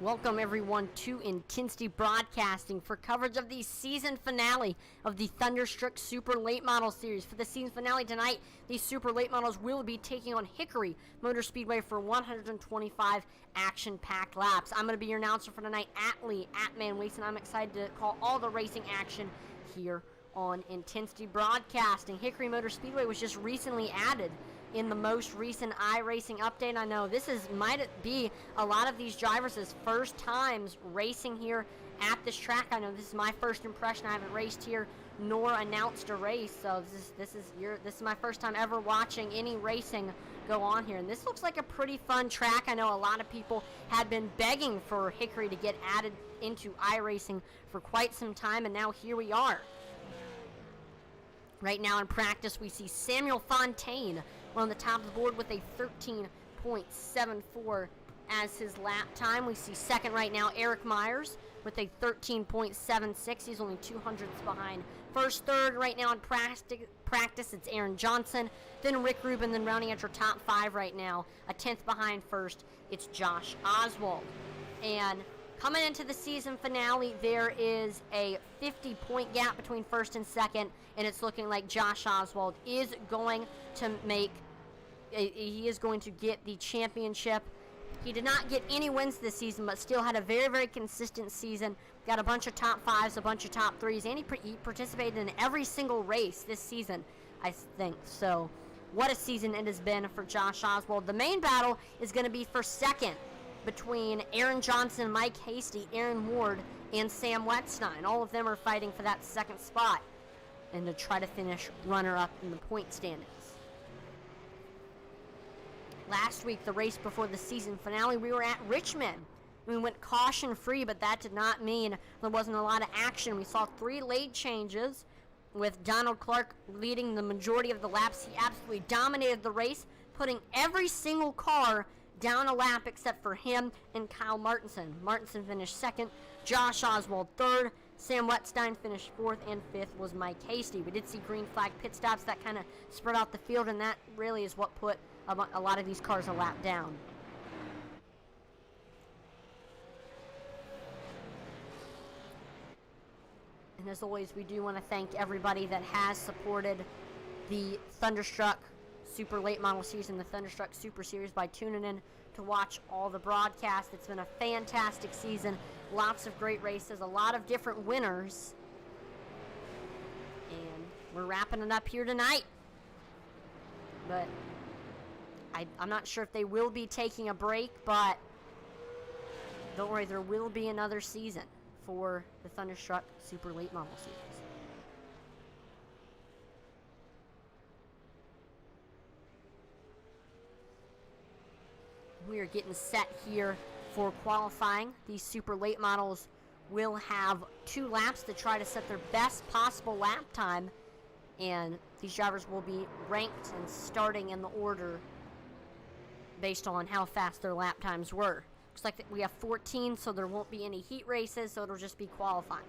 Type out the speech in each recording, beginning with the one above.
Welcome everyone to Intensity Broadcasting for coverage of the season finale of the Thunderstruck Super Late Model Series. For the season finale tonight, these Super Late Models will be taking on Hickory Motor Speedway for 125 action-packed laps. I'm going to be your announcer for tonight, Atlee, @ManWaste, and I'm excited to call all the racing action here on Intensity Broadcasting. Hickory Motor Speedway was just recently added in the most recent iRacing update. I know this might be a lot of these drivers' first times racing here at this track. I know this is my first impression. I haven't raced here nor announced a race, so this is my first time ever watching any racing go on here. And this looks like a pretty fun track. I know a lot of people had been begging for Hickory to get added into iRacing for quite some time, and now here we are. Right now in practice, we see Samuel Fontaine on the top of the board with a 13.74 as his lap time. We see second right now, Eric Myers with a 13.76. He's only 200ths behind first. Third right now in practice, it's Aaron Johnson, then Rick Rubin, then rounding out your top five right now, a 10th behind first, it's Josh Oswald. And coming into the season finale, there is a 50-point gap between first and second, and it's looking like Josh Oswald is going to get the championship. He did not get any wins this season, but still had a very, very consistent season. Got a bunch of top fives, a bunch of top threes, and he participated in every single race this season, I think. So, what a season it has been for Josh Oswald. The main battle is going to be for second between Aaron Johnson, Mike Hasty, Aaron Ward, and Sam Wettstein. All of them are fighting for that second spot and to try to finish runner-up in the point standings. Last week, the race before the season finale, we were at Richmond. We went caution-free, but that did not mean there wasn't a lot of action. We saw 3 late changes with Donald Clark leading the majority of the laps. He absolutely dominated the race, putting every single car down a lap except for him and Kyle Martinson. Martinson finished second, Josh Oswald third, Sam Wettstein finished fourth, and fifth was Mike Hasty. We did see green flag pit stops that kind of spread out the field, and that really is what put a lot of these cars a lap down. And as always, we do want to thank everybody that has supported the Thunderstruck Super Late Model Series and the Thunderstruck Super Series by tuning in to watch all the broadcasts. It's been a fantastic season. Lots of great races, a lot of different winners. And we're wrapping it up here tonight. But I'm not sure if they will be taking a break, but don't worry, there will be another season for the Thunderstruck Super Late Model Series. We are getting set here for qualifying. These super late models will have 2 laps to try to set their best possible lap time, and these drivers will be ranked and starting in the order based on how fast their lap times were. Looks like that we have 14, so there won't be any heat races, so it'll just be qualifying.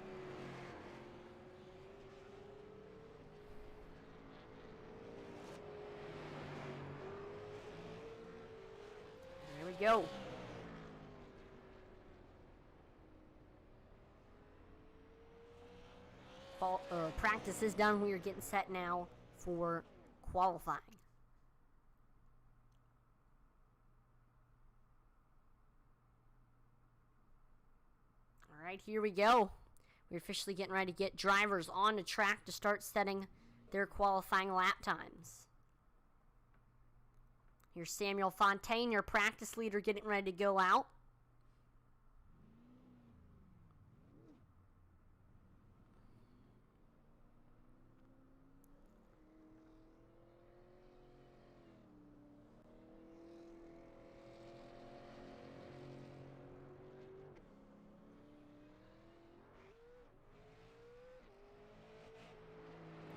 There we go. Practice is done. We are getting set now for qualifying. All right, here we go. We're officially getting ready to get drivers on the track to start setting their qualifying lap times. Here's Samuel Fontaine, your practice leader, getting ready to go out.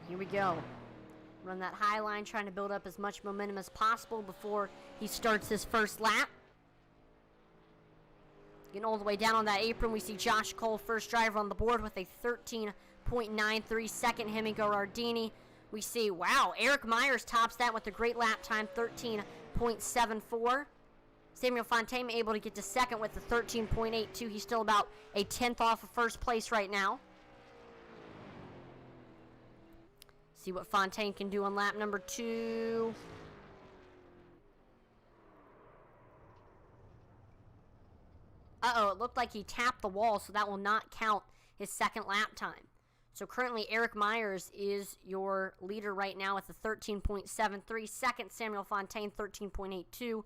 Here we go. Run that high line, trying to build up as much momentum as possible before he starts his first lap. Getting all the way down on that apron, we see Josh Cole, first driver on the board with a 13.93. Second, Hemico Ardini. We see, wow, Eric Myers tops that with a great lap time, 13.74. Samuel Fontaine able to get to second with the 13.82. He's still about a 10th off of first place right now. See what Fontaine can do on lap number 2. Uh-oh, it looked like he tapped the wall, so that will not count his second lap time. So currently, Eric Myers is your leader right now with the 13.73. Second, Samuel Fontaine, 13.82.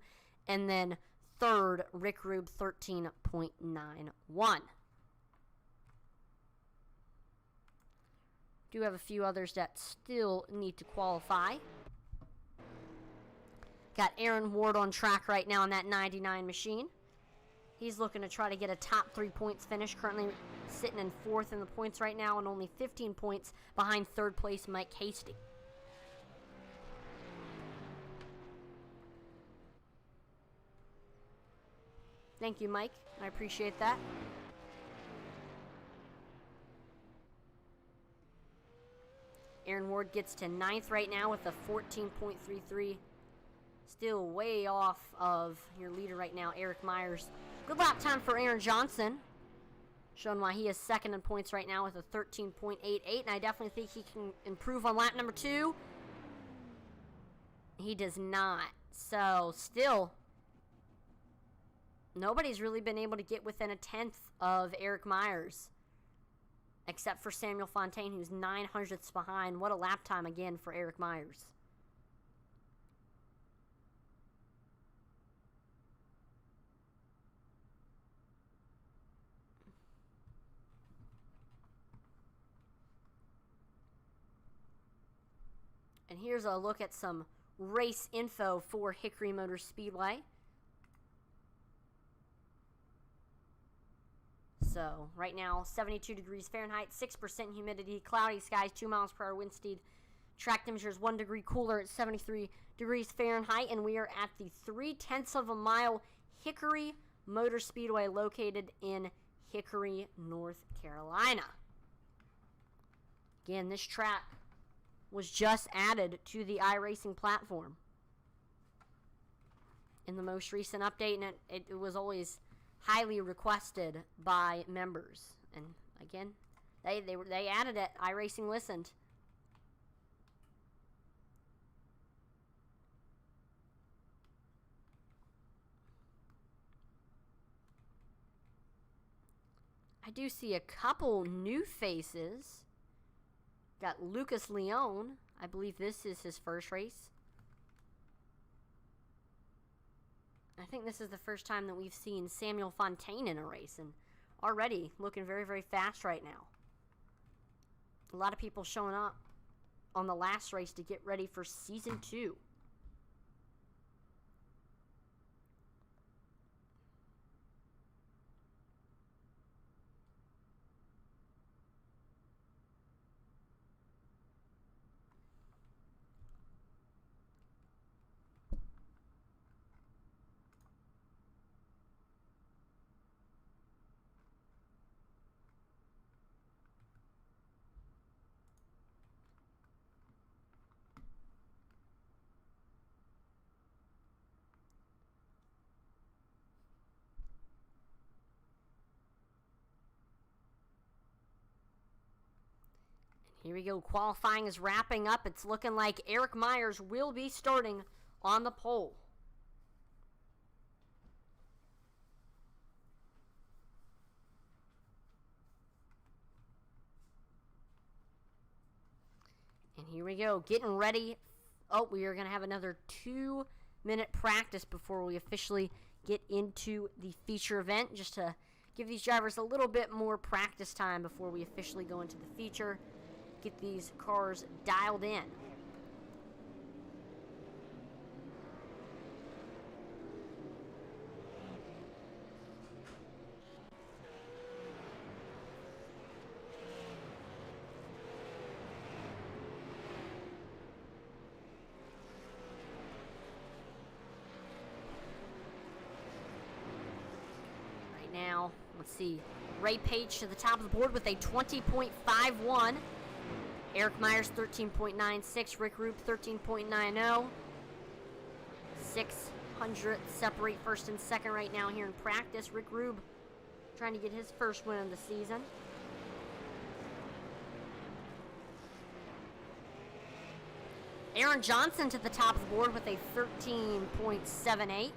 And then third, Rick Rube, 13.91. Do have a few others that still need to qualify. Got Aaron Ward on track right now on that 99 machine. He's looking to try to get a top 3 points finish. Currently sitting in 4th in the points right now and only 15 points behind 3rd place Mike Hasty. Thank you, Mike. I appreciate that. Aaron Ward gets to 9th right now with a 14.33. Still way off of your leader right now, Eric Myers. Good lap time for Aaron Johnson. Showing why he is second in points right now with a 13.88. And I definitely think he can improve on lap number 2. He does not. So, still, nobody's really been able to get within a 10th of Eric Myers. Except for Samuel Fontaine, who's 900ths behind. What a lap time again for Eric Myers. And here's a look at some race info for Hickory Motor Speedway. So, right now, 72 degrees Fahrenheit, 6% humidity, cloudy skies, 2 miles per hour wind speed. Track temperature is 1 degree cooler at 73 degrees Fahrenheit. And we are at the 0.3 of a mile Hickory Motor Speedway located in Hickory, North Carolina. Again, this track was just added to the iRacing platform in the most recent update, and it was always highly requested by members. And again, they added it. iRacing listened. I do see a couple new faces. Got Lucas Leone. I believe this is his first race. I think this is the first time that we've seen Samuel Fontaine in a race, and already looking very, very fast right now. A lot of people showing up on the last race to get ready for Season 2. Here we go. Qualifying is wrapping up. It's looking like Eric Myers will be starting on the pole. And here we go. Getting ready. Oh, we are going to have another 2-minute practice before we officially get into the feature event, just to give these drivers a little bit more practice time before we officially go into the feature. Get these cars dialed in. Right now, let's see. Ray Page to the top of the board with a 20.51. Eric Myers, 13.96. Rick Rube, 13.90. 6 hundredth separate first and second right now here in practice. Rick Rube trying to get his first win of the season. Aaron Johnson to the top of the board with a 13.78.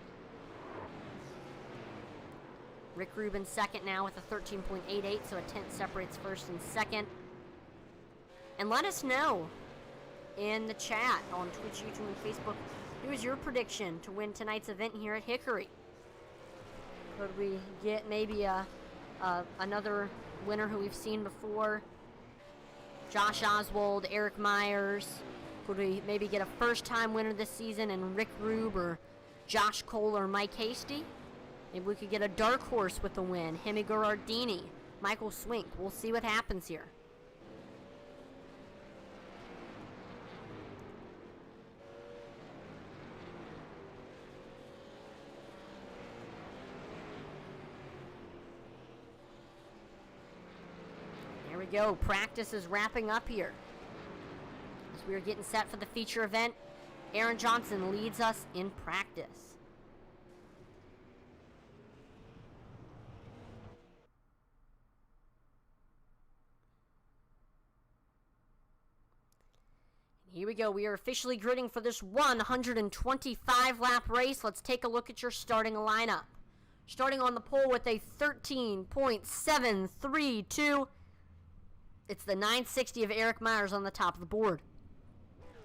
Rick Rubin second now with a 13.88, so a tenth separates first and second. And let us know in the chat on Twitch, YouTube, and Facebook, who is your prediction to win tonight's event here at Hickory? Could we get maybe another winner who we've seen before? Josh Oswald, Eric Myers. Could we maybe get a first-time winner this season in Rick Rube or Josh Cole or Mike Hasty? Maybe we could get a dark horse with the win. Hemi Gerardini, Michael Swink. We'll see what happens here. There we go. Practice is wrapping up here. As we are getting set for the feature event, Aaron Johnson leads us in practice. Here we go. We are officially gridding for this 125-lap race. Let's take a look at your starting lineup. Starting on the pole with a 13.732. It's the 960 of Eric Myers on the top of the board.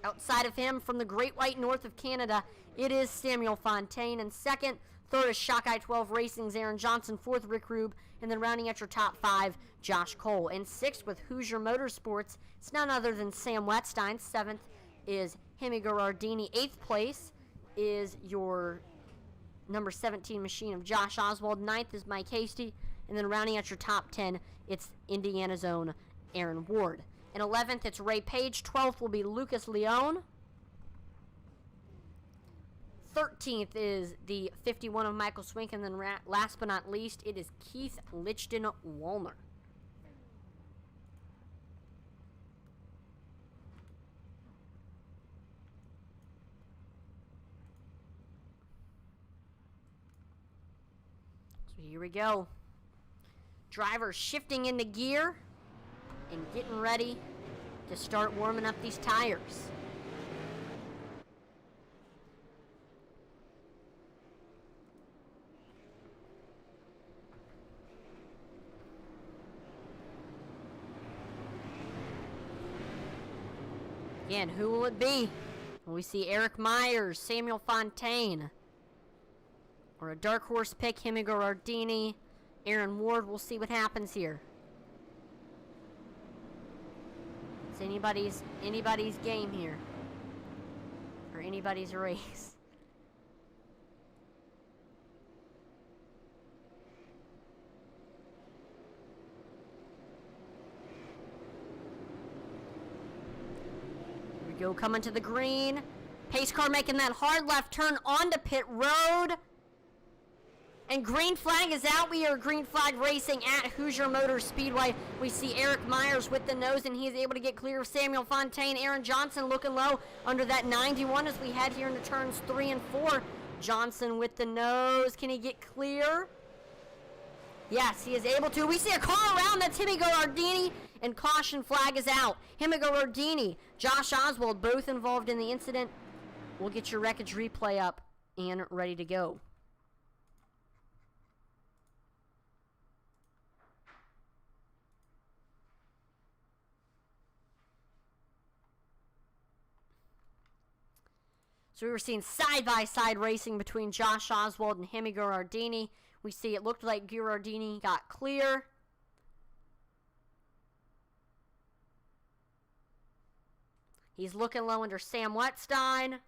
Outside of him, from the Great White North of Canada, it is Samuel Fontaine. And second, third is Shockeye 12 Racing's Aaron Johnson. Fourth, Rick Rube. And then rounding out your top five, Josh Cole. And sixth, with Hoosier Motorsports, it's none other than Sam Wetstein. Seventh is Hemi Gerardini. Eighth place is your number 17 machine of Josh Oswald. Ninth is Mike Hasty. And then rounding out your top 10, it's Indiana's own Aaron Ward. And 11th, it's Ray Page. 12th will be Lucas Leone. 13th is the 51 of Michael Swink. And then last but not least, it is Keith Lichten Wallner. So here we go. Drivers shifting into gear and getting ready to start warming up these tires. Again, who will it be? Will we see Eric Myers, Samuel Fontaine, or a dark horse pick, Hemi Gerardini, Aaron Ward? We'll see what happens here. It's anybody's game here, or anybody's race. Here we go, coming to the green. Pace car making that hard left turn onto pit road. And green flag is out. We are green flag racing at Hoosier Motor Speedway. We see Eric Myers with the nose, and he's able to get clear of Samuel Fontaine. Aaron Johnson looking low under that 91 as we head here into turns 3 and 4. Johnson with the nose. Can he get clear? Yes, he is able to. We see a car around. That's Hemi Gerardini, and caution flag is out. Hemi Gerardini, Josh Oswald, both involved in the incident. We'll get your wreckage replay up and ready to go. So we were seeing side-by-side racing between Josh Oswald and Hemi Gerardini. We see it looked like Gerardini got clear. He's looking low under Sam Wetstein.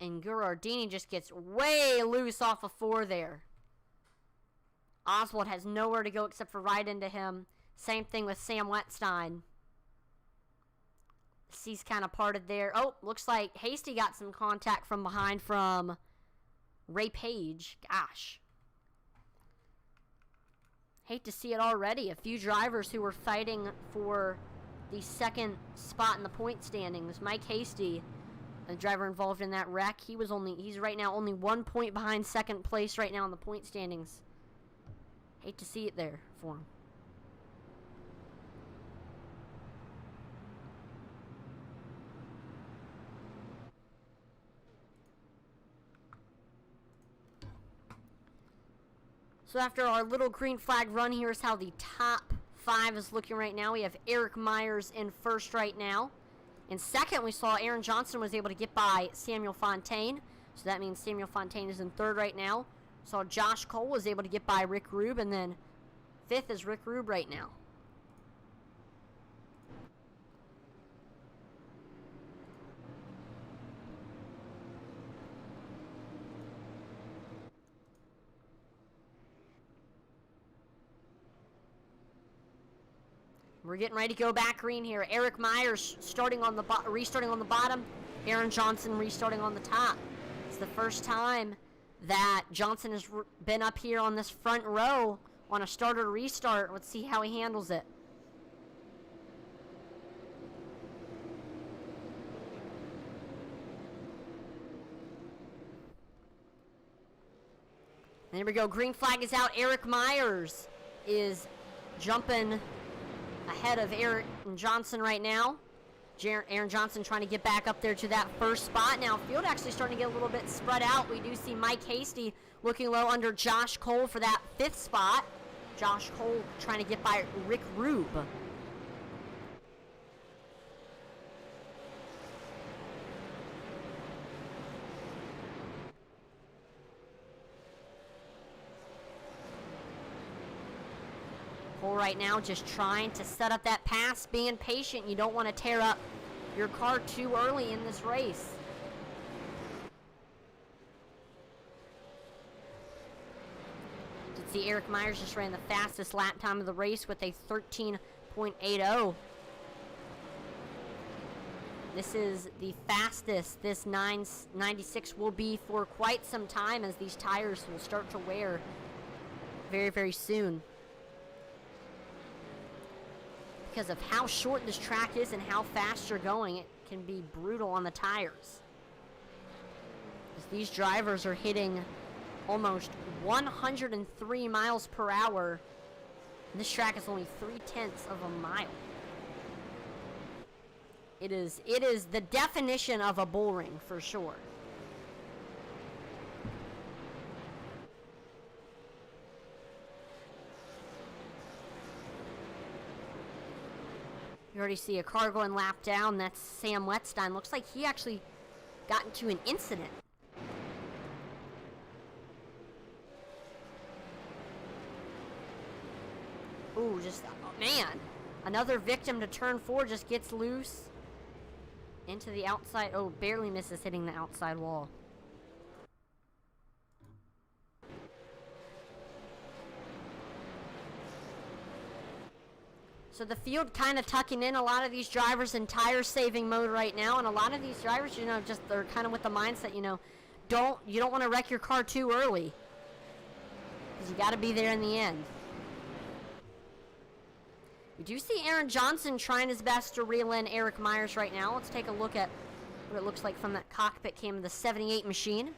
And Gerardini just gets way loose off of 4 there. Oswald has nowhere to go except for right into him. Same thing with Sam Wetstein. C's kind of parted there. Oh, looks like Hasty got some contact from behind from Ray Page. Gosh. Hate to see it already. A few drivers who were fighting for the second spot in the point standings. Mike Hasty, the driver involved in that wreck, he's right now only 1 point behind second place right now in the point standings. Hate to see it there for him. So after our little green flag run, here's how the top 5 is looking right now. We have Eric Myers in first right now. In second, we saw Aaron Johnson was able to get by Samuel Fontaine. So that means Samuel Fontaine is in third right now. Saw Josh Cole was able to get by Rick Rube. And then fifth is Rick Rube right now. We're getting ready to go back green here. Eric Myers restarting on the bottom. Aaron Johnson restarting on the top. It's the first time that Johnson has been up here on this front row on a starter restart. Let's see how he handles it. And there we go. Green flag is out. Eric Myers is jumping ahead of Aaron Johnson right now. Aaron Johnson trying to get back up there to that first spot. Now, field actually starting to get a little bit spread out. We do see Mike Hasty looking low under Josh Cole for that 5th spot. Josh Cole trying to get by Rick Rube. Right now, just trying to set up that pass, being patient. You don't want to tear up your car too early in this race. Did see Eric Myers just ran the fastest lap time of the race with a 13.80. This is the fastest this 996 will be for quite some time, as these tires will start to wear very, very soon. Because of how short this track is and how fast you're going, it can be brutal on the tires. As these drivers are hitting almost 103 miles per hour, and this track is only 0.3 of a mile. It is the definition of a bull ring for sure. You already see a car going lap down. That's Sam Wetstein. Looks like he actually got into an incident. Ooh, oh, man. Another victim to turn 4 just gets loose into the outside. Oh, barely misses hitting the outside wall. So the field kind of tucking in a lot of these drivers in tire saving mode right now, and a lot of these drivers, you know, just they're kind of with the mindset, you know, you don't want to wreck your car too early, because you got to be there in the end. We do see Aaron Johnson trying his best to reel in Eric Myers right now. Let's take a look at what it looks like from that cockpit cam of the 78 machine.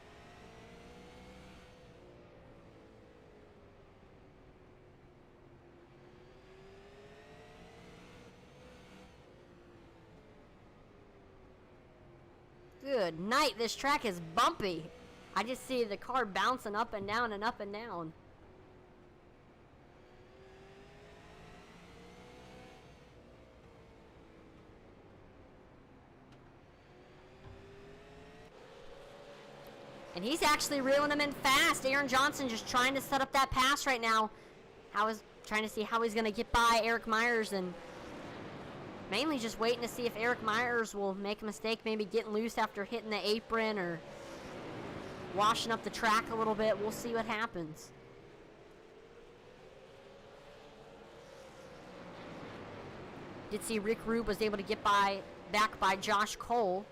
Good night. This track is bumpy. I just see the car bouncing up and down and up and down. And he's actually reeling him in fast. Aaron Johnson just trying to set up that pass right now. Trying to see how he's going to get by Eric Myers, and mainly just waiting to see if Eric Myers will make a mistake, maybe getting loose after hitting the apron or washing up the track a little bit. We'll see what happens. Did see Rick Rube was able to get back by Josh Cole.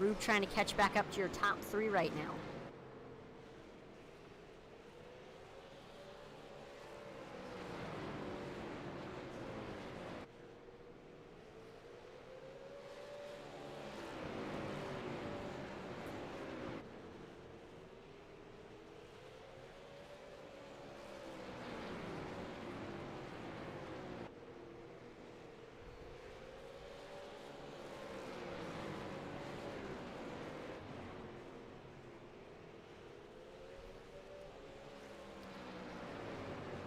Rube trying to catch back up to your top 3 right now.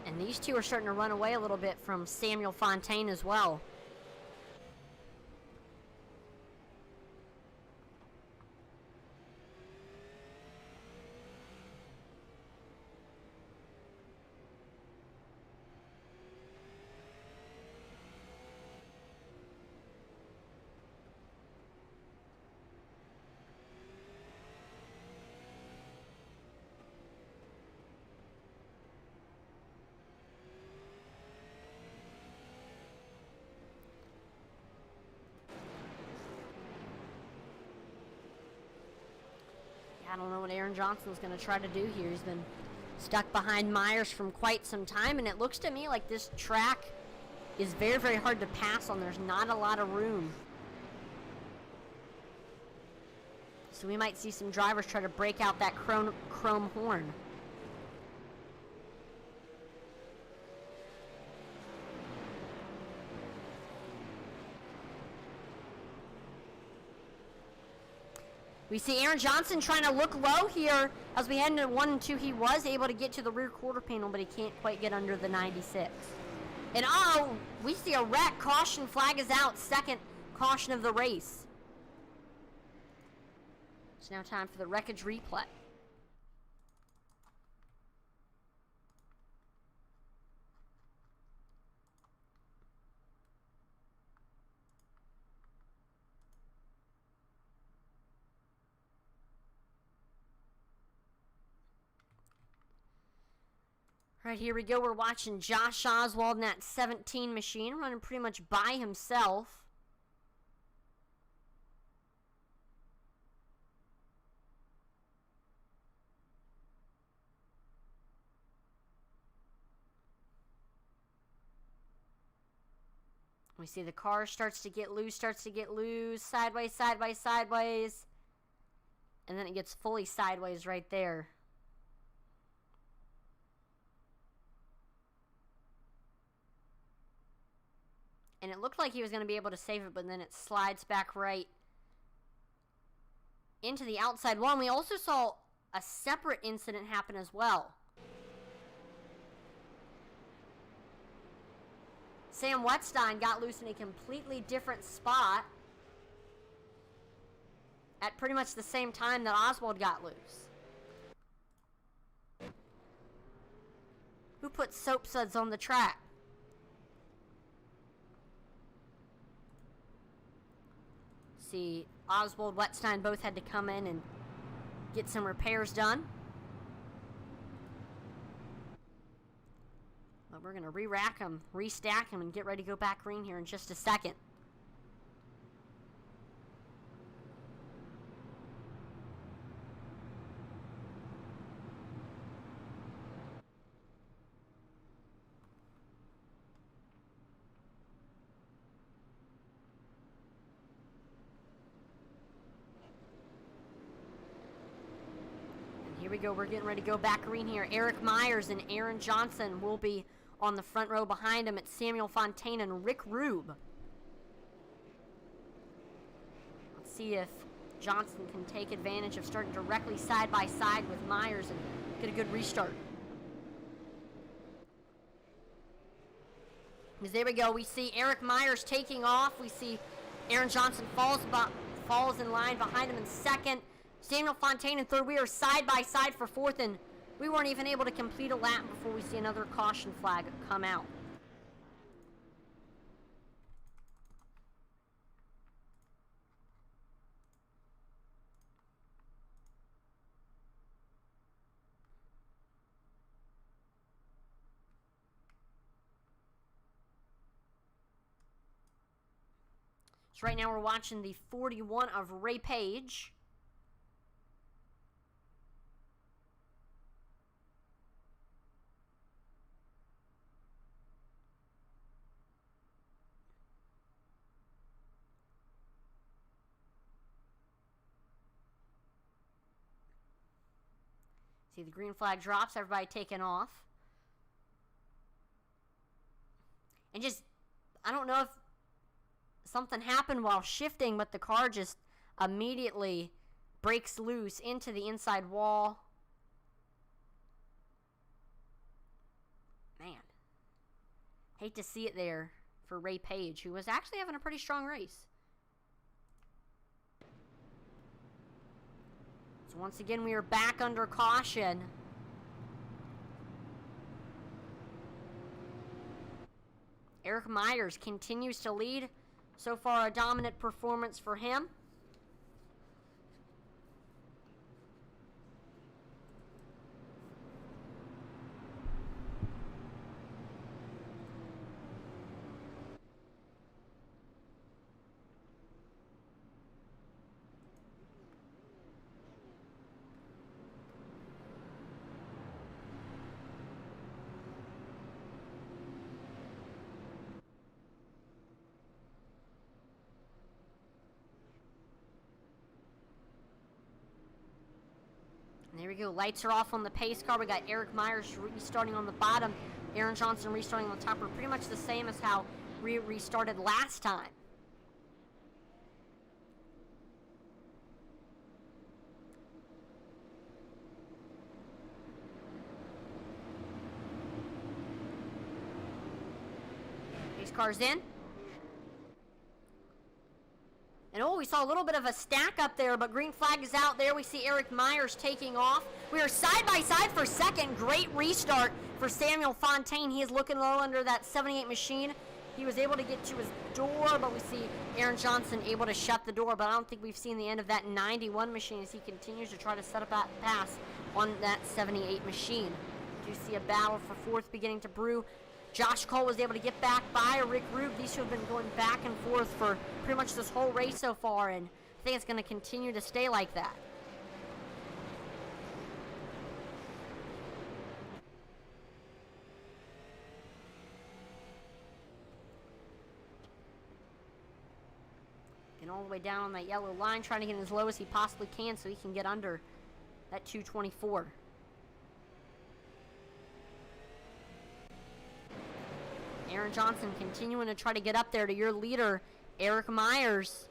And these two are starting to run away a little bit from Samuel Fontaine as well. I don't know what Aaron Johnson's going to try to do here. He's been stuck behind Myers from quite some time, and it looks to me like this track is very, very hard to pass on. There's not a lot of room. So we might see some drivers try to break out that chrome horn. We see Aaron Johnson trying to look low here as we head into 1 and 2. He was able to get to the rear quarter panel, but he can't quite get under the 96. And oh, we see a wreck. Caution flag is out. Second caution of the race. It's now time for the wreckage replay. All right, here we go. We're watching Josh Oswald in that 17 machine, running pretty much by himself. We see the car starts to get loose, sideways, sideways, sideways. And then it gets fully sideways right there. And it looked like he was going to be able to save it, but then it slides back right into the outside wall. And we also saw a separate incident happen as well. Sam Wetstein got loose in a completely different spot at pretty much the same time that Oswald got loose. Who put soap suds on the track? See, Oswald, Wetstein both had to come in and get some repairs done. But we're going to re-rack them, restack them, and get ready to go back green here in just a second. Here we go. We're getting ready to go back green here. Eric Myers and Aaron Johnson will be on the front row behind him. It's Samuel Fontaine and Rick Rube. Let's see if Johnson can take advantage of starting directly side by side with Myers and get a good restart. Because there we go. We see Eric Myers taking off. We see Aaron Johnson falls in line behind him in second. Samuel Fontaine in third. We are side by side for fourth, and we weren't even able to complete a lap before we see another caution flag come out. So right now we're watching the 41 of Ray Page. See, the green flag drops, everybody taking off. And just, I don't know if something happened while shifting, but the car just immediately breaks loose into the inside wall. Man. Hate to see it there for Ray Page, who was actually having a pretty strong race. So once again, we are back under caution. Eric Myers continues to lead. So far, a dominant performance for him. There we go. Lights are off on the pace car. We got Eric Myers restarting on the bottom. Aaron Johnson restarting on the top. Are pretty much the same as how we restarted last time. Pace car's in. And oh, we saw a little bit of a stack up there, but green flag is out there. We see Eric Myers taking off. We are side by side for second. Great restart for Samuel Fontaine. He is looking low under that 78 machine. He was able to get to his door, but we see Aaron Johnson able to shut the door. But I don't think we've seen the end of that 91 machine as he continues to try to set up that pass on that 78 machine. Do see a battle for fourth beginning to brew. Josh Cole was able to get back by Rick Rube. These two have been going back and forth for pretty much this whole race so far, and I think it's going to continue to stay like that. Getting all the way down on that yellow line, trying to get as low as he possibly can so he can get under that 224. Aaron Johnson continuing to try to get up there to your leader, Eric Myers.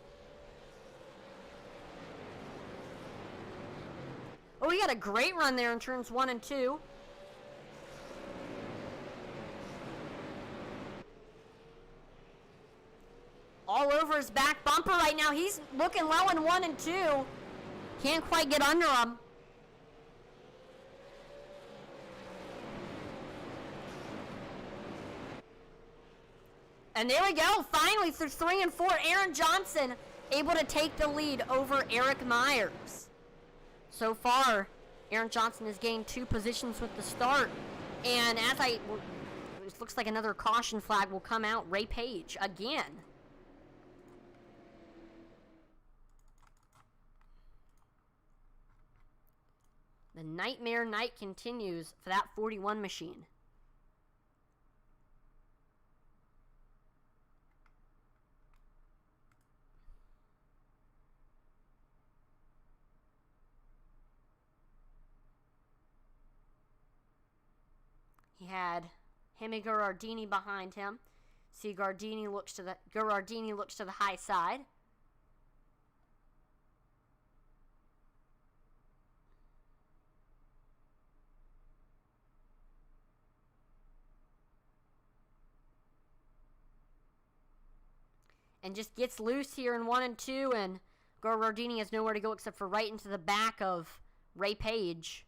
Oh, he got a great run there in turns 1 and 2. All over his back bumper right now. He's looking low in 1 and 2. Can't quite get under him. And there we go, finally through 3 and 4, Aaron Johnson able to take the lead over Eric Myers. So far, Aaron Johnson has gained 2 positions with the start. And it looks like another caution flag will come out, Ray Page again. The nightmare night continues for that 41 machine. He had Hemi Gherardini behind him. See, Gherardini looks to the high side. And just gets loose here in 1 and 2, and Gherardini has nowhere to go except for right into the back of Ray Page.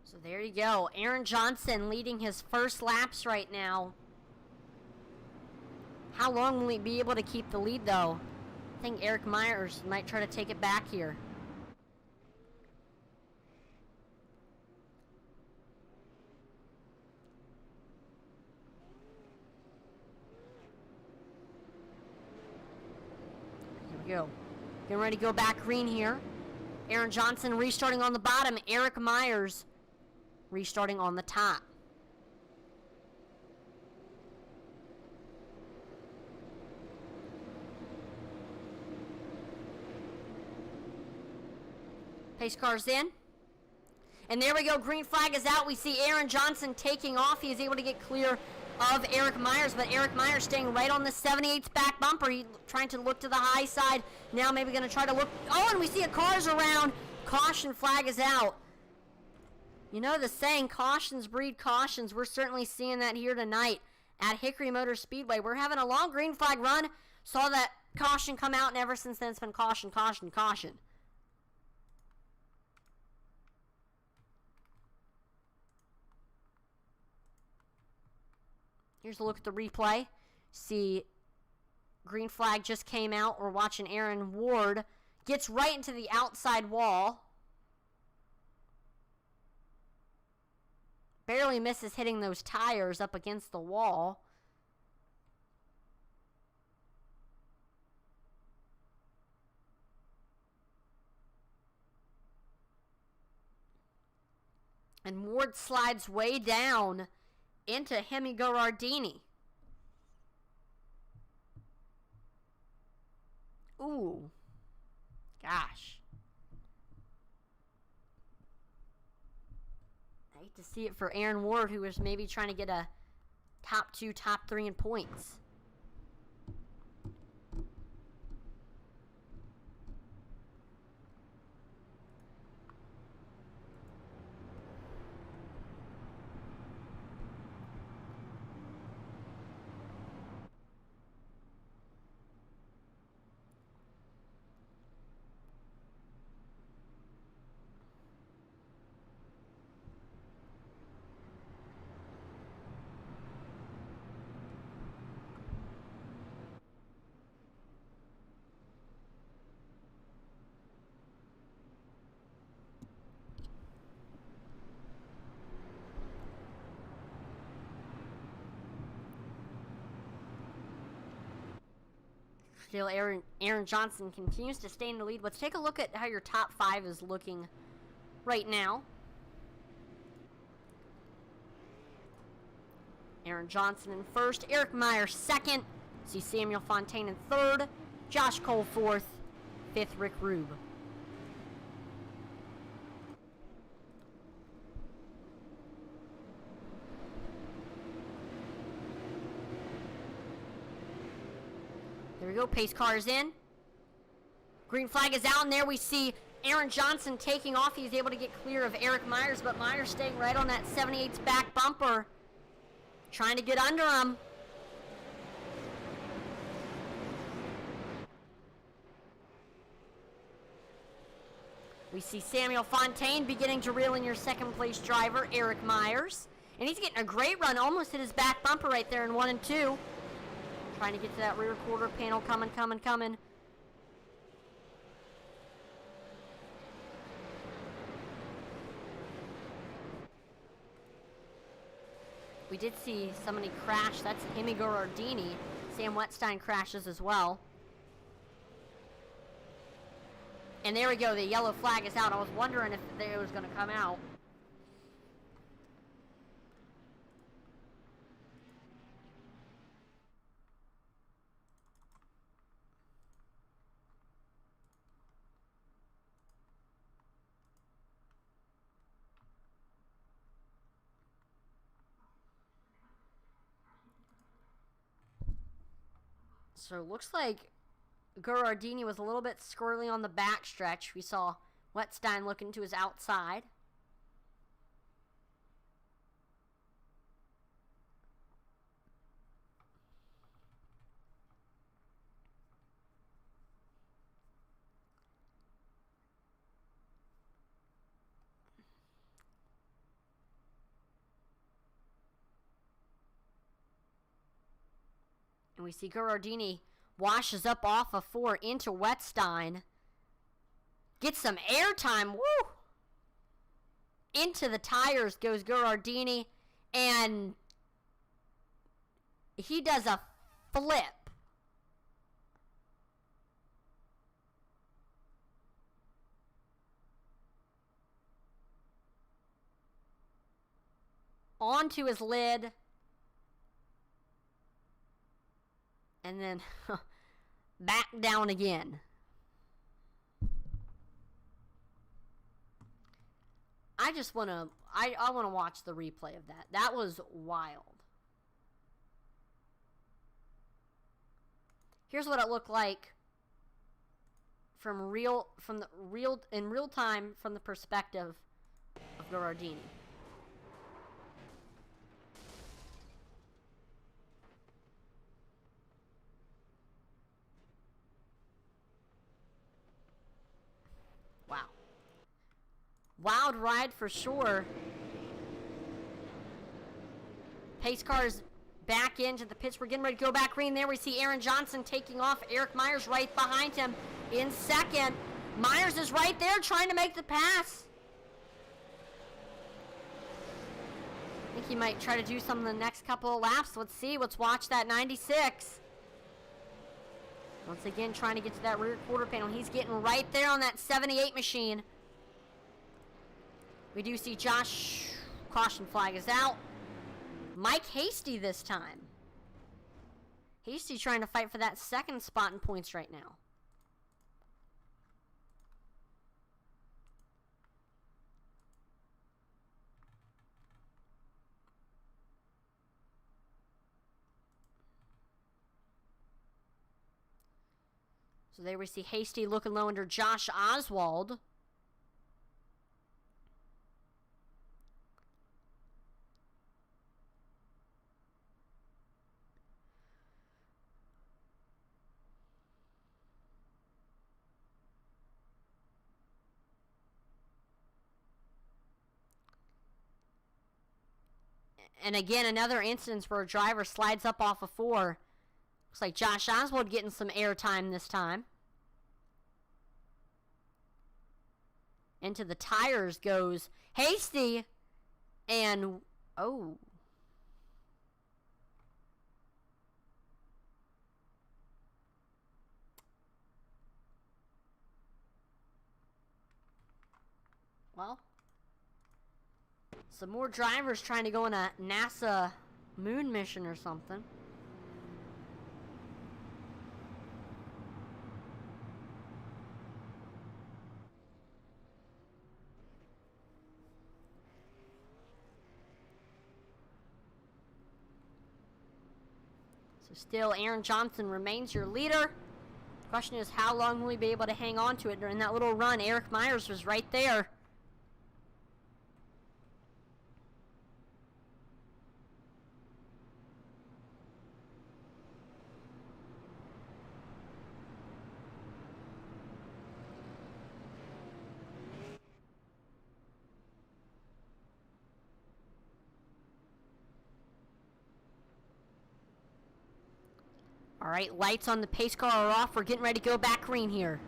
So there you go. Aaron Johnson leading his first laps right now. How long will he be able to keep the lead, though? I think Eric Myers might try to take it back here. go. Getting ready to go back green here. Aaron Johnson restarting on the bottom. Eric Myers restarting on the top. Pace cars in. And there we go. Green flag is out. We see Aaron Johnson taking off. He is able to get clear of Eric Myers, but Eric Myers staying right on the 78's back bumper. He trying to look to the high side. Now maybe going to try to look. Oh, and we see a car's around. Caution flag is out. You know the saying, cautions breed cautions. We're certainly seeing that here tonight at Hickory Motor Speedway. We're having a long green flag run. Saw that caution come out, and ever since then it's been caution, caution, caution. Here's a look at the replay. See, green flag just came out. We're watching Aaron Ward. Gets right into the outside wall. Barely misses hitting those tires up against the wall. And Ward slides way down into Hemi Gerardini. Ooh. Gosh. I hate to see it for Aaron Ward, who was maybe trying to get a top 2, top 3 in points. Still, Aaron Johnson continues to stay in the lead. Let's take a look at how your top 5 is looking right now. Aaron Johnson in first. Eric Myers second. See Samuel Fontaine in third. Josh Cole fourth. Fifth, Rick Rube. There we go, pace car is in. Green flag is out, and there we see Aaron Johnson taking off. He's able to get clear of Eric Myers, but Myers staying right on that 78's back bumper, trying to get under him. We see Samuel Fontaine beginning to reel in your second place driver, Eric Myers. And he's getting a great run, almost hit his back bumper right there in 1 and 2. Trying to get to that rear quarter panel, coming. We did see somebody crash. That's Hemi Gerardini. Sam Wetstein crashes as well. And there we go. The yellow flag is out. I was wondering if it was going to come out. So it looks like Gerardini was a little bit squirrely on the back stretch. We saw Wetstein looking to his outside. And we see Gerardini washes up off of 4 into Wetstein. Gets some airtime. Woo! Into the tires goes Gerardini. And he does a flip. onto his lid. And then back down again. I just want to, I want to watch the replay of that. That was wild. Here's what it looked like in real time from the perspective of Gherardini. Wow. Wild ride for sure. Pace cars back into the pits. We're getting ready to go back green. There we see Aaron Johnson taking off. Eric Myers right behind him in second. Myers is right there trying to make the pass. I think he might try to do something the next couple of laps. Let's see. Let's watch that 96. Once again, trying to get to that rear quarter panel. He's getting right there on that 78 machine. We do see Josh. Caution flag is out. Mike Hasty this time. Hasty trying to fight for that second spot in points right now. So there we see Hasty looking low under Josh Oswald. And again, another instance where a driver slides up off of 4. Looks like Josh Oswald getting some airtime this time. Into the tires goes Hasty. And, oh. Well. Some more drivers trying to go on a NASA moon mission or something. So still Aaron Johnson remains your leader. Question is, how long will he be able to hang on to it during that little run? Eric Myers was right there. All right, lights on the pace car are off. We're getting ready to go back green here.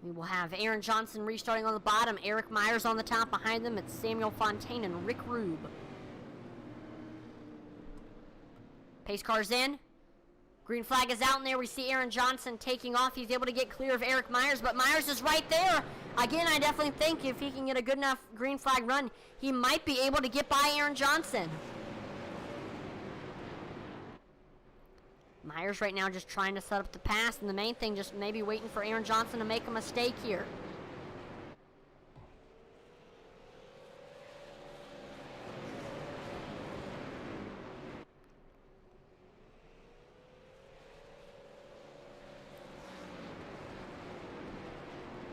We will have Aaron Johnson restarting on the bottom. Eric Myers on the top. Behind them, it's Samuel Fontaine and Rick Rube. Pace car's in. Green flag is out, and there we see Aaron Johnson taking off. He's able to get clear of Eric Myers, but Myers is right there. Again, I definitely think if he can get a good enough green flag run, he might be able to get by Aaron Johnson. Myers right now just trying to set up the pass, and the main thing just maybe waiting for Aaron Johnson to make a mistake here.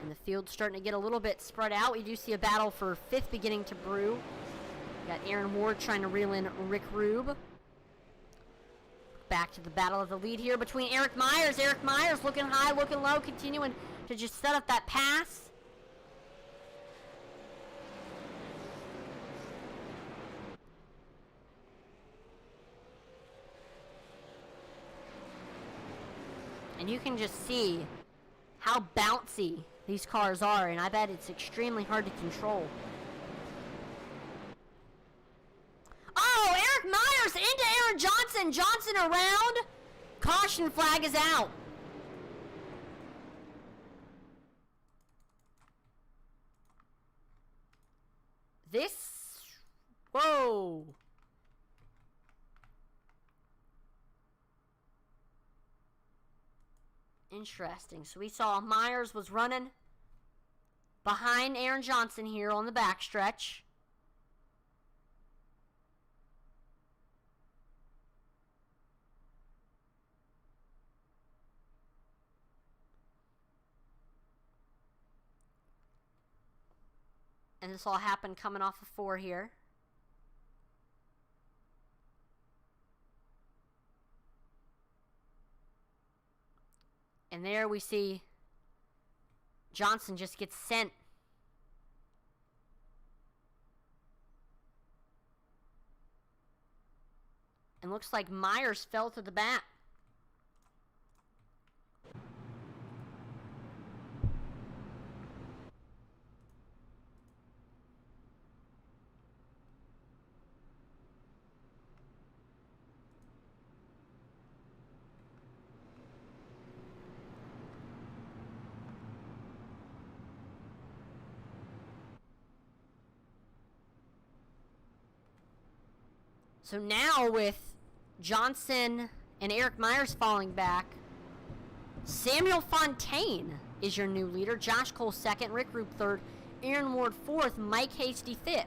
And the field's starting to get a little bit spread out. We do see a battle for 5th beginning to brew. Got Aaron Ward trying to reel in Rick Rube. Back to the battle of the lead here between Eric Myers. Eric Myers looking high, looking low, continuing to just set up that pass. And you can just see how bouncy these cars are, and I bet it's extremely hard to control. Oh, Eric Myers into Aaron Johnson. Johnson around. Caution flag is out. This... Whoa! Interesting. So we saw Myers was running behind Aaron Johnson here on the backstretch. And this all happened coming off of 4 here. And there we see Johnson just gets sent. And looks like Myers fell to the back. So now with Johnson and Eric Myers falling back, Samuel Fontaine is your new leader. Josh Cole second, Rick Roop third, Aaron Ward fourth, Mike Hasty fifth.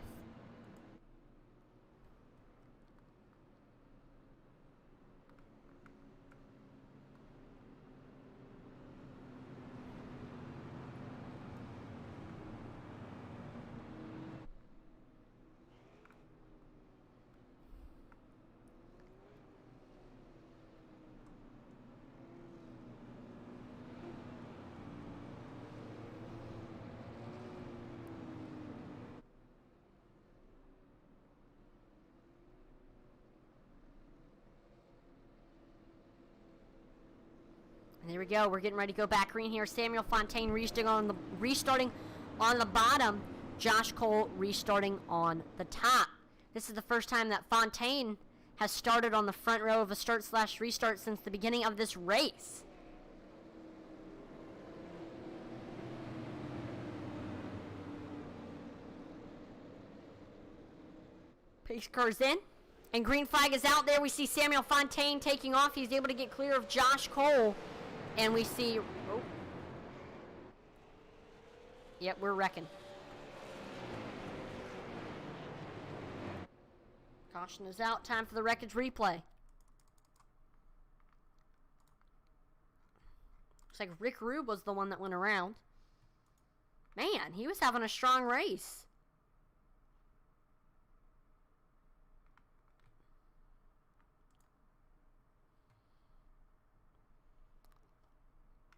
And there we go. We're getting ready to go back green here. Samuel Fontaine restarting on the bottom. Josh Cole restarting on the top. This is the first time that Fontaine has started on the front row of a start/restart since the beginning of this race. Pace car's in. And green flag is out there. We see Samuel Fontaine taking off. He's able to get clear of Josh Cole. And we see... Oh. Yep, we're wrecking. Caution is out. Time for the wreckage replay. Looks like Rick Rube was the one that went around. Man, he was having a strong race.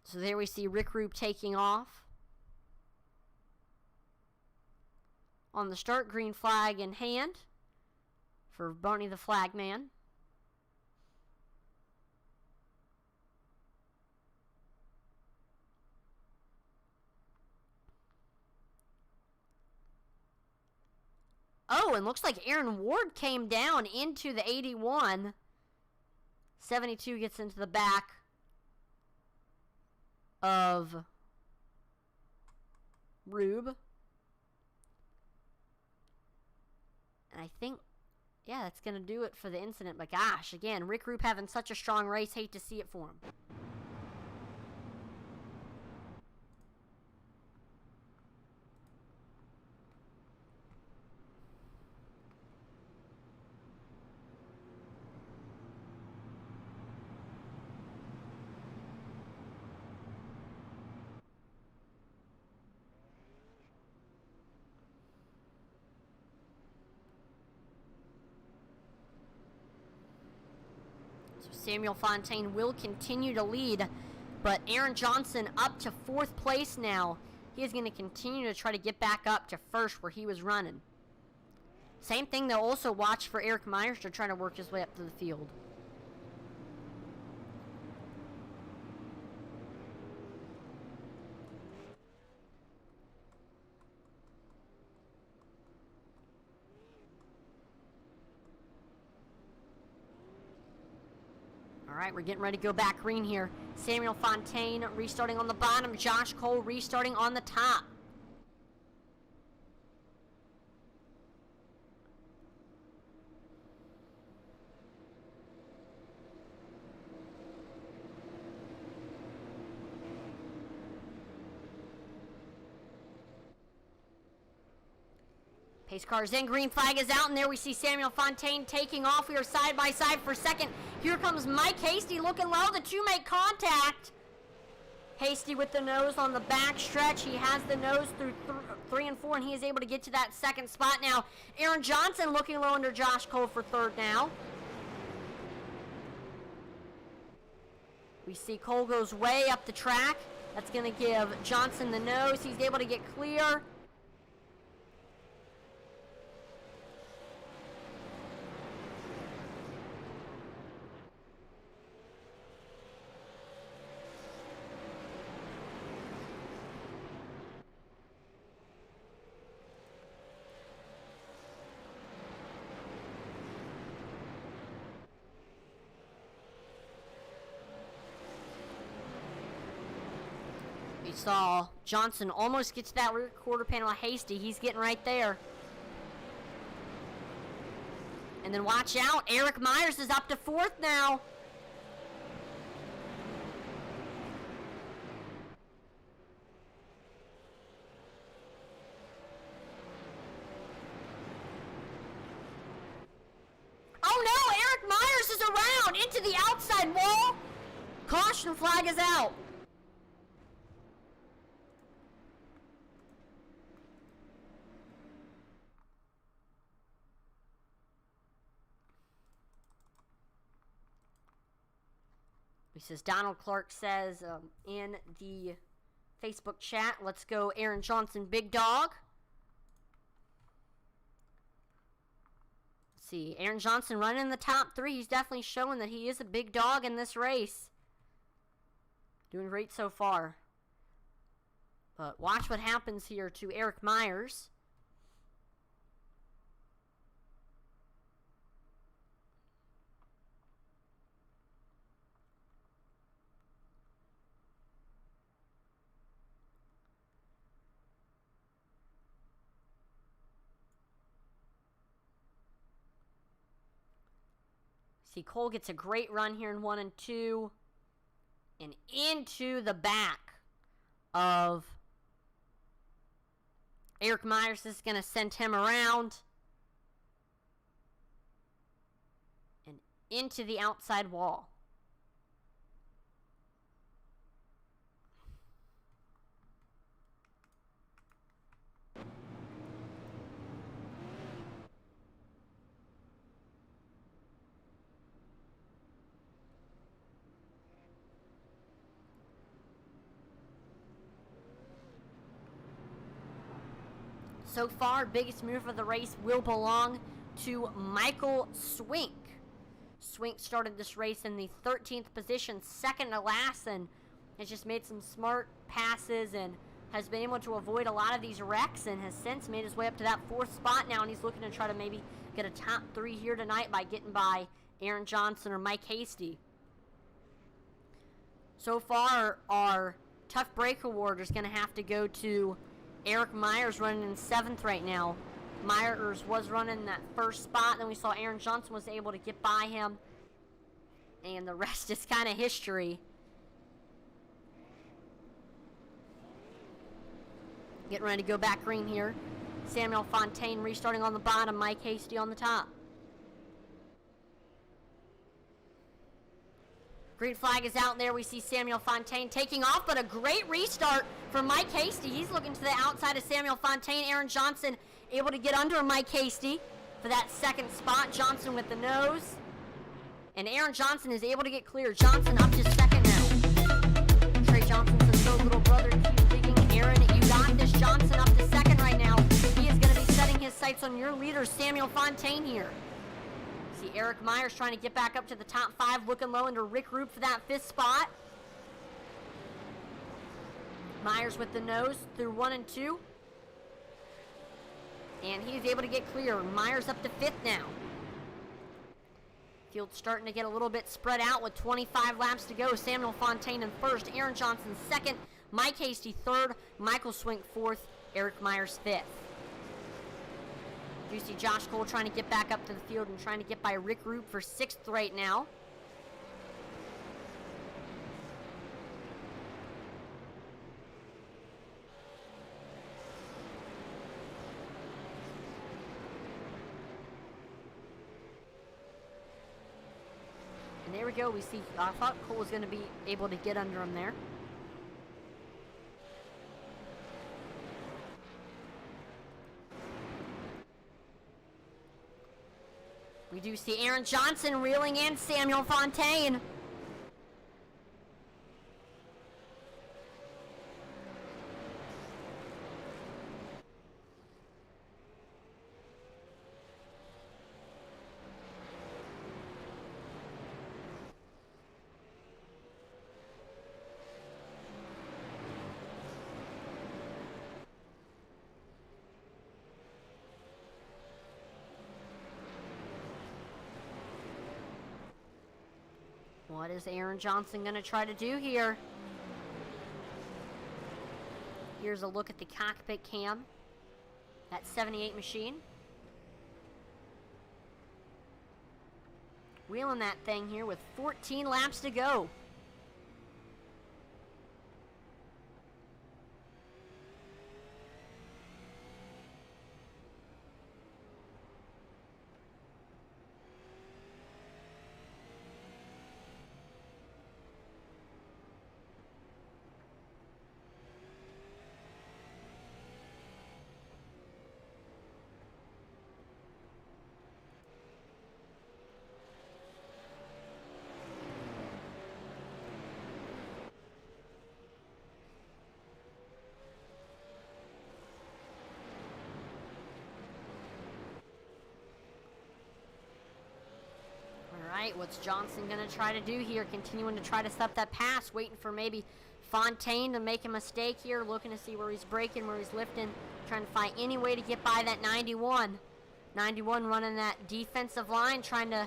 So there we see Rick Roop taking off. On the start, green flag in hand for Barney the Flagman. Oh, and looks like Aaron Ward came down into the 81. 72 gets into the back of Rube. And I think, yeah, that's going to do it for the incident. But gosh, again, Rick Rube having such a strong race. Hate to see it for him. Samuel Fontaine will continue to lead, but Aaron Johnson up to 4th place now. He is going to continue to try to get back up to 1st where he was running. Same thing, they'll also watch for Eric Myers to try to work his way up to the field. All right, we're getting ready to go back green here. Samuel Fontaine restarting on the bottom. Josh Cole restarting on the top. Pace car's in, green flag is out, and there we see Samuel Fontaine taking off. We are side by side for second. Here comes Mike Hasty looking low. The two make contact. Hasty with the nose on the back stretch. He has the nose through 3 and 4, and he is able to get to that second spot now. Aaron Johnson looking low under Josh Cole for third now. We see Cole goes way up the track. That's going to give Johnson the nose. He's able to get clear. We saw Johnson almost get to that rear quarter panel of Hasty. He's getting right there. And then watch out. Eric Myers is up to fourth now. Oh no, Eric Myers is around into the outside wall. Caution flag is out. He says, Donald Clark says in the Facebook chat, let's go Aaron Johnson, big dog. Let's see, Aaron Johnson running in the top 3. He's definitely showing that he is a big dog in this race. Doing great so far. But watch what happens here to Eric Myers. See, Cole gets a great run here in 1 and 2. And into the back of Eric Myers. This is going to send him around. And into the outside wall. So far, biggest move of the race will belong to Michael Swink. Swink started this race in the 13th position, second to last, and has just made some smart passes and has been able to avoid a lot of these wrecks and has since made his way up to that 4th spot now, and he's looking to try to maybe get a top 3 here tonight by getting by Aaron Johnson or Mike Hasty. So far, our Tough Break Award is going to have to go to Eric Myers running in 7th right now. Myers was running that 1st spot. Then we saw Aaron Johnson was able to get by him. And the rest is kind of history. Getting ready to go back green here. Samuel Fontaine restarting on the bottom. Mike Hasty on the top. Green flag is out there. We see Samuel Fontaine taking off, but a great restart for Mike Hasty. He's looking to the outside of Samuel Fontaine. Aaron Johnson able to get under Mike Hasty for that 2nd spot. Johnson with the nose. And Aaron Johnson is able to get clear. Johnson up to 2nd now. Trey Johnson says, so little brother, keep digging. Aaron, you got this. Johnson up to 2nd right now. He is going to be setting his sights on your leader, Samuel Fontaine here. See Eric Myers trying to get back up to the top 5, looking low under Rick Roop for that 5th spot. Myers with the nose through 1 and 2. And he's able to get clear. Myers up to 5th now. Field's starting to get a little bit spread out with 25 laps to go. Samuel Fontaine in 1st, Aaron Johnson 2nd, Mike Hasty 3rd, Michael Swink 4th, Eric Myers 5th. You see Josh Cole trying to get back up to the field and trying to get by Rick Roop for 6th right now. go. We see, I thought Cole was going to be able to get under him there. We do see Aaron Johnson reeling in Samuel Fontaine. What is Aaron Johnson going to try to do here? Here's a look at the cockpit cam. That 78 machine. Wheeling that thing here with 14 laps to go. Alright, what's Johnson going to try to do here? Continuing to try to stop that pass, waiting for maybe Fontaine to make a mistake here, looking to see where he's braking, where he's lifting, trying to find any way to get by that 91. 91 running that defensive line, trying to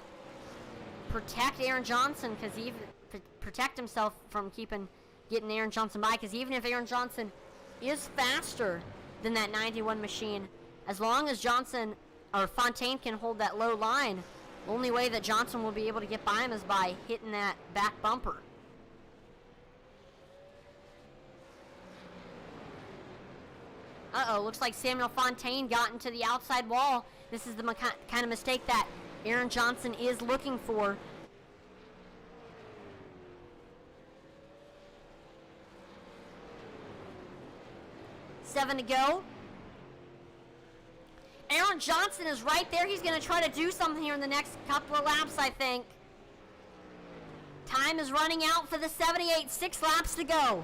protect Aaron Johnson, because even protect himself from getting Aaron Johnson by, because even if Aaron Johnson is faster than that 91 machine, as long as Johnson or Fontaine can hold that low line, the only way that Johnson will be able to get by him is by hitting that back bumper. Uh-oh, looks like Samuel Fontaine got into the outside wall. This is the kind of mistake that Aaron Johnson is looking for. Seven to go. Aaron Johnson is right there. He's going to try to do something here in the next couple of laps, I think. Time is running out for the 78. 6 laps to go.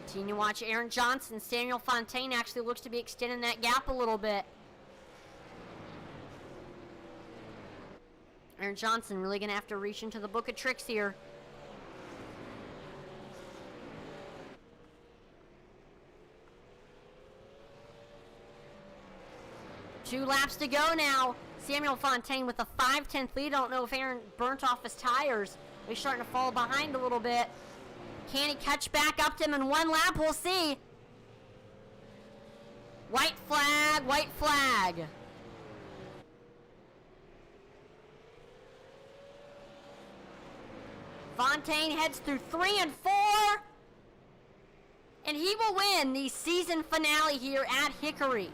Continue to watch Aaron Johnson. Samuel Fontaine actually looks to be extending that gap a little bit. Aaron Johnson really going to have to reach into the book of tricks here. Two laps to go now. Samuel Fontaine with a 5/10 lead. I don't know if Aaron burnt off his tires. He's starting to fall behind a little bit. Can he catch back up to him in one lap? We'll see. White flag, white flag. Fontaine heads through 3 and 4. And he will win the season finale here at Hickory.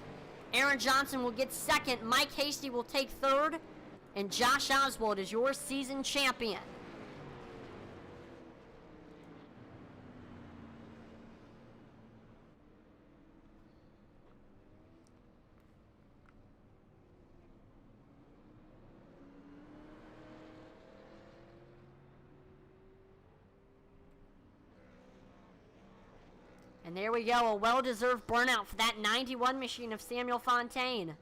Aaron Johnson will get second. Mike Hasty will take third. And Josh Oswald is your season champion. And there we go, a well-deserved burnout for that 91 machine of Samuel Fontaine.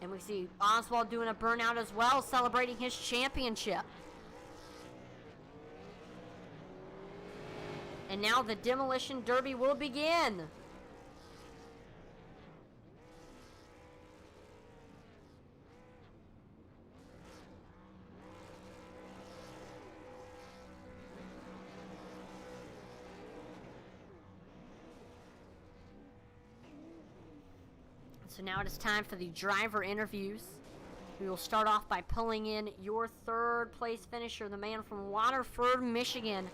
And we see Oswald doing a burnout as well, celebrating his championship. And now the Demolition Derby will begin. So now it is time for the driver interviews. We will start off by pulling in your third place finisher, the man from Waterford, Michigan,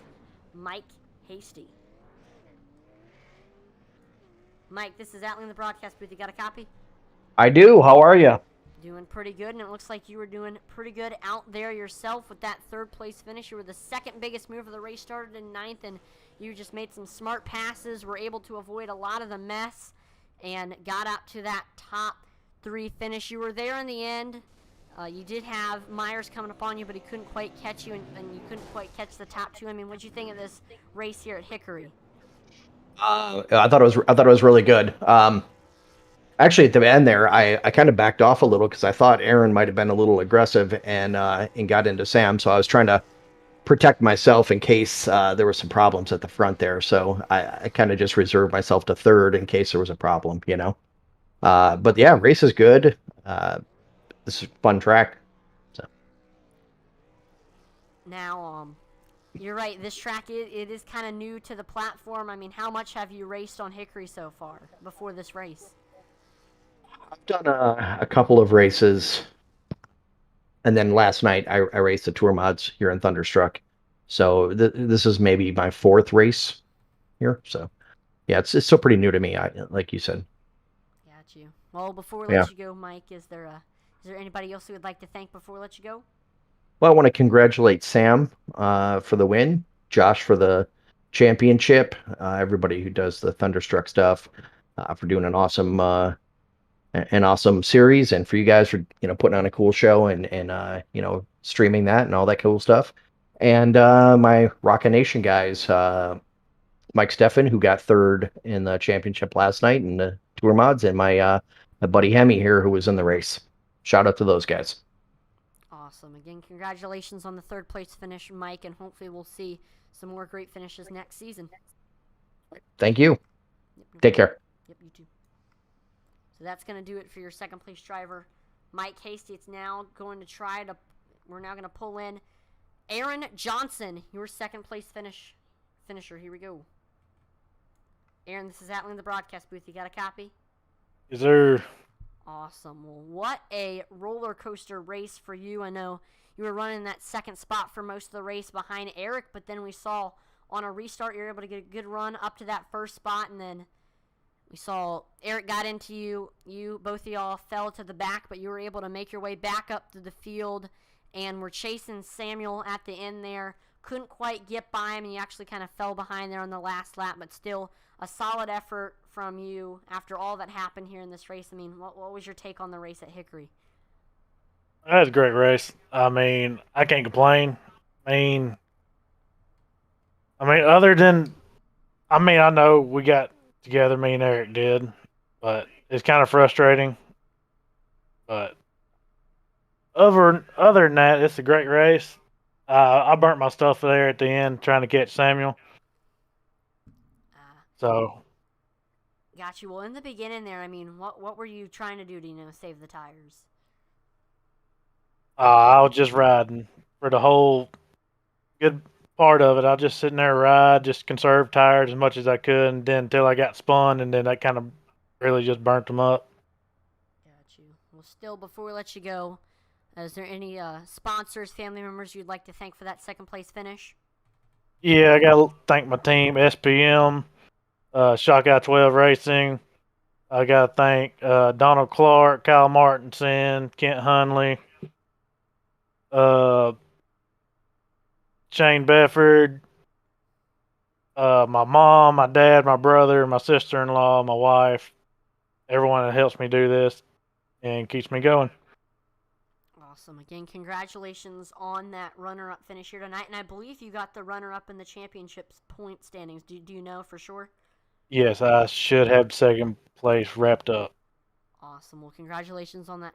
Mike Hasty. Mike, this is Atlee in the broadcast booth. You got a copy? I do. How are you? Doing pretty good, and it looks like you were doing pretty good out there yourself with that third place finish. You were the second biggest move of the race, started in ninth, and you just made some smart passes, were able to avoid a lot of the mess, and got up to that top 3 finish. You were there in the end. You did have Myers coming upon you, but he couldn't quite catch you, and you couldn't quite catch the top 2. I mean, what'd you think of this race here at Hickory? I thought it was really good. Actually, at the end there, I kind of backed off a little because I thought Aaron might have been a little aggressive and got into Sam. So I was trying to protect myself in case there were some problems at the front there. So I kind of just reserved myself to third in case there was a problem, you know. But yeah, race is good. This is a fun track. So Now, you're right. This track, it is kind of new to the platform. I mean, how much have you raced on Hickory so far before this race? I've done a couple of races, and then last night I raced the Tour Mods here in Thunderstruck. So this is maybe my 4th race here. So yeah, it's still pretty new to me. Like you said. Got you. Well, before we let you go, Mike, is there anybody else who would like to thank before we let you go? Well, I want to congratulate Sam for the win, Josh for the championship, everybody who does the Thunderstruck stuff for doing an awesome series, and for you guys for putting on a cool show and streaming that and all that cool stuff. And my Rocket Nation guys, Mike Steffen, who got 3rd in the championship last night in the Tour Mods, and my buddy Hemi here who was in the race. Shout out to those guys. Awesome. Again, congratulations on the 3rd place finish, Mike, and hopefully we'll see some more great finishes next season. Thank you. Yep, Take care. Yep, you too. So that's going to do it for your 2nd place driver, Mike Hasty. It's now going to we're now going to pull in Aaron Johnson, your 2nd place finisher. Here we go. Aaron, this is Atlee in the broadcast booth. You got a copy? Yes, sir. Awesome. Well, what a roller coaster race for you. I know you were running that 2nd spot for most of the race behind Eric, but then we saw on a restart you were able to get a good run up to that 1st spot, and then we saw Eric got into you. Both of y'all fell to the back, but you were able to make your way back up to the field, and were chasing Samuel at the end there. Couldn't quite get by him, and you actually kind of fell behind there on the last lap, but still a solid effort from you after all that happened here in this race. I mean, what was your take on the race at Hickory? That was a great race. I mean, I can't complain. I mean, other than, I know we got together, me and Eric did, but it's kind of frustrating. But other than that, it's a great race. I burnt my stuff there at the end trying to catch Samuel. So. Got you. Well, in the beginning there, I mean, what were you trying to do to, save the tires? I was just riding for the whole good part of it. I was just sitting there ride, just conserve tires as much as I could, and then until I got spun, and then that kind of really just burnt them up. Got you. Well, still, before we let you go, is there any sponsors, family members you'd like to thank for that 2nd place finish? Yeah, I got to thank my team, SPM, Shockout 12 Racing. I got to thank Donald Clark, Kyle Martinson, Kent Hunley, Shane Befford, my mom, my dad, my brother, my sister-in-law, my wife, everyone that helps me do this and keeps me going. Awesome. Again, congratulations on that runner-up finish here tonight. And I believe you got the runner-up in the championship's point standings. Do you know for sure? Yes, I should have 2nd place wrapped up. Awesome. Well, congratulations on that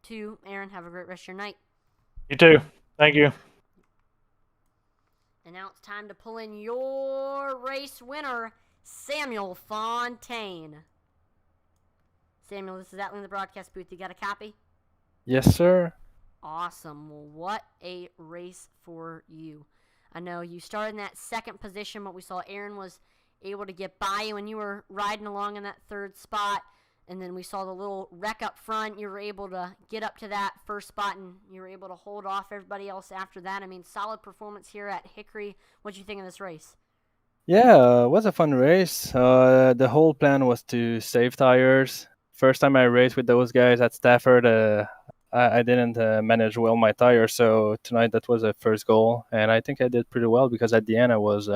too, Aaron. Have a great rest of your night. You too. Thank you. And now it's time to pull in your race winner, Samuel Fontaine. Samuel, this is Atlee in the broadcast booth. You got a copy? Yes, sir. Awesome. Well, what a race for you. I know you started in that second position, but we saw Aaron was able to get by you, and you were riding along in that third spot. And then we saw the little wreck up front. You were able to get up to that first spot, and you were able to hold off everybody else after that. I mean, solid performance here at Hickory. What'd you think of this race? Yeah, it was a fun race. The whole plan was to save tires. First time I raced with those guys at Stafford, I didn't manage well my tires, so tonight that was a first goal, and I think I did pretty well because at the end I was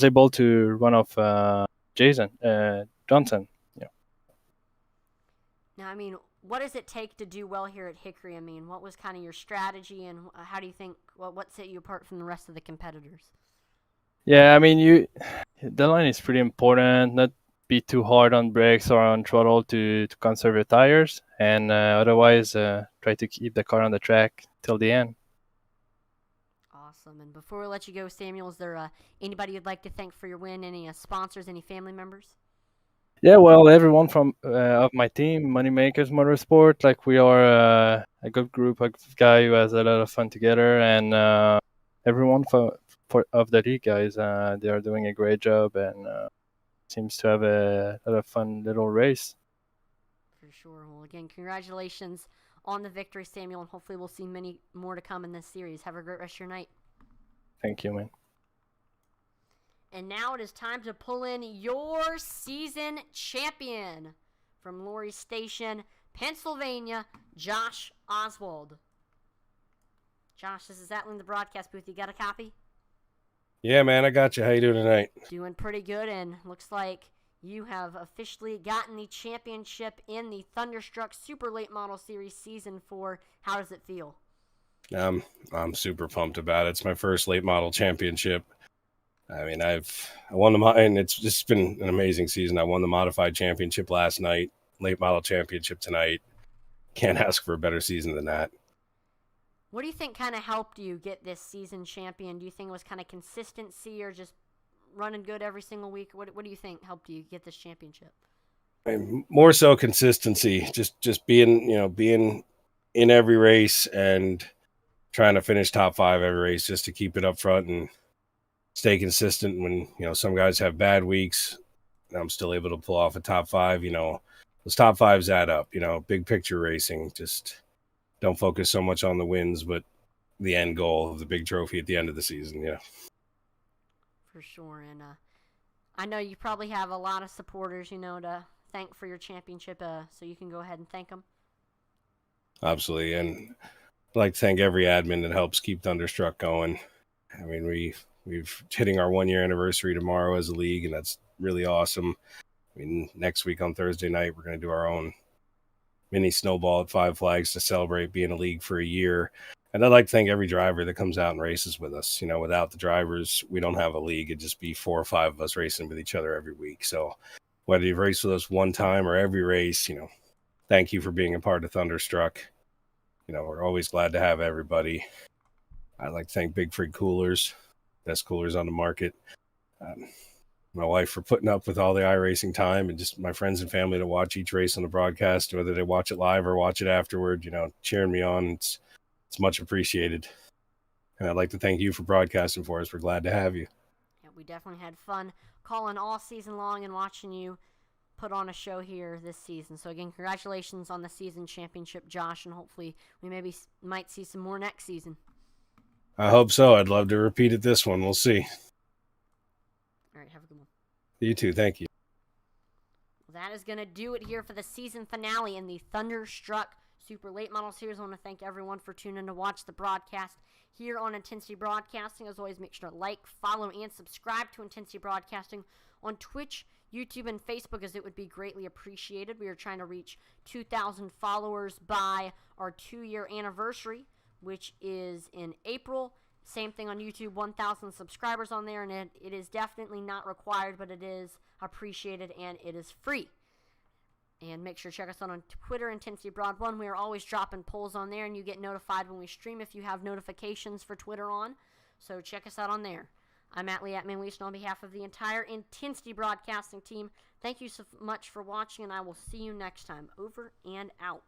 able to run off Jason Johnson. Yeah. Now, I mean, what does it take to do well here at Hickory? I mean, what was kind of your strategy, and how do you think, what set you apart from the rest of the competitors? Yeah, I mean, the line is pretty important. Not be too hard on brakes or on throttle to conserve your tires, and otherwise try to keep the car on the track till the end. Awesome. And before we let you go, Samuel, is there anybody you'd like to thank for your win? Any sponsors, any family members? Yeah, well, everyone from of my team, Moneymakers Motorsport, like we are a good group of guys who has a lot of fun together, and everyone of the league guys, they are doing a great job and seems to have a lot of fun little race. For sure. Well, again, congratulations on the victory, Samuel, and hopefully we'll see many more to come in this series. Have a great rest of your night. Thank you, man. And now it is time to pull in your season champion from Laurie Station, Pennsylvania, Josh Oswald. Josh, this is Atlee in the broadcast booth. You got a copy? Yeah, man, I got you. How you doing tonight? Doing pretty good, and looks like you have officially gotten the championship in the Thunderstruck Super Late Model Series Season 4. How does it feel? I'm super pumped about it. It's my first late model championship. I mean, I won and it's just been an amazing season. I won the modified championship last night, late model championship tonight. Can't ask for a better season than that. What do you think kind of helped you get this season champion? Do you think it was kind of consistency or just running good every single week? What do you think helped you get this championship? I mean, more so consistency, just being in every race and trying to finish top 5 every race just to keep it up front and stay consistent. When, some guys have bad weeks, I'm still able to pull off a top 5. Those top 5s add up, big picture racing. Just don't focus so much on the wins, but the end goal of the big trophy at the end of the season. Yeah. For sure. And I know you probably have a lot of supporters, to thank for your championship, so you can go ahead and thank them. Absolutely. And I'd like to thank every admin that helps keep Thunderstruck going. I mean, we've hitting our 1-year anniversary tomorrow as a league, and that's really awesome. I mean, next week on Thursday night, we're going to do our own mini snowball at Five Flags to celebrate being a league for a year. And I'd like to thank every driver that comes out and races with us. Without the drivers, we don't have a league. It'd just be 4 or 5 of us racing with each other every week. So whether you've raced with us one time or every race, thank you for being a part of Thunderstruck. We're always glad to have everybody. I'd like to thank Big Frig Coolers, best coolers on the market. My wife for putting up with all the iRacing time, and just my friends and family to watch each race on the broadcast, whether they watch it live or watch it afterward, cheering me on. It's much appreciated. And I'd like to thank you for broadcasting for us. We're glad to have you. Yeah, we definitely had fun calling all season long and watching you put on a show here this season. So again, congratulations on the season championship, Josh, and hopefully we might see some more next season. I hope so. I'd love to repeat it this one. We'll see. All right, have a good one. You too. Thank you. Well, that is going to do it here for the season finale in the Thunderstruck Super Late Model Series. I want to thank everyone for tuning in to watch the broadcast here on Intensity Broadcasting. As always, make sure to like, follow, and subscribe to Intensity Broadcasting on Twitch, YouTube, and Facebook, as it would be greatly appreciated. We are trying to reach 2,000 followers by our 2-year anniversary, which is in April. Same thing on YouTube, 1,000 subscribers on there, and it is definitely not required, but it is appreciated, and it is free. And make sure to check us out on Twitter, Intensity Broad 1. We are always dropping polls on there, and you get notified when we stream if you have notifications for Twitter on. So check us out on there. I'm Atlee @ManWeast, on behalf of the entire Intensity Broadcasting team. Thank you so much for watching, and I will see you next time. Over and out.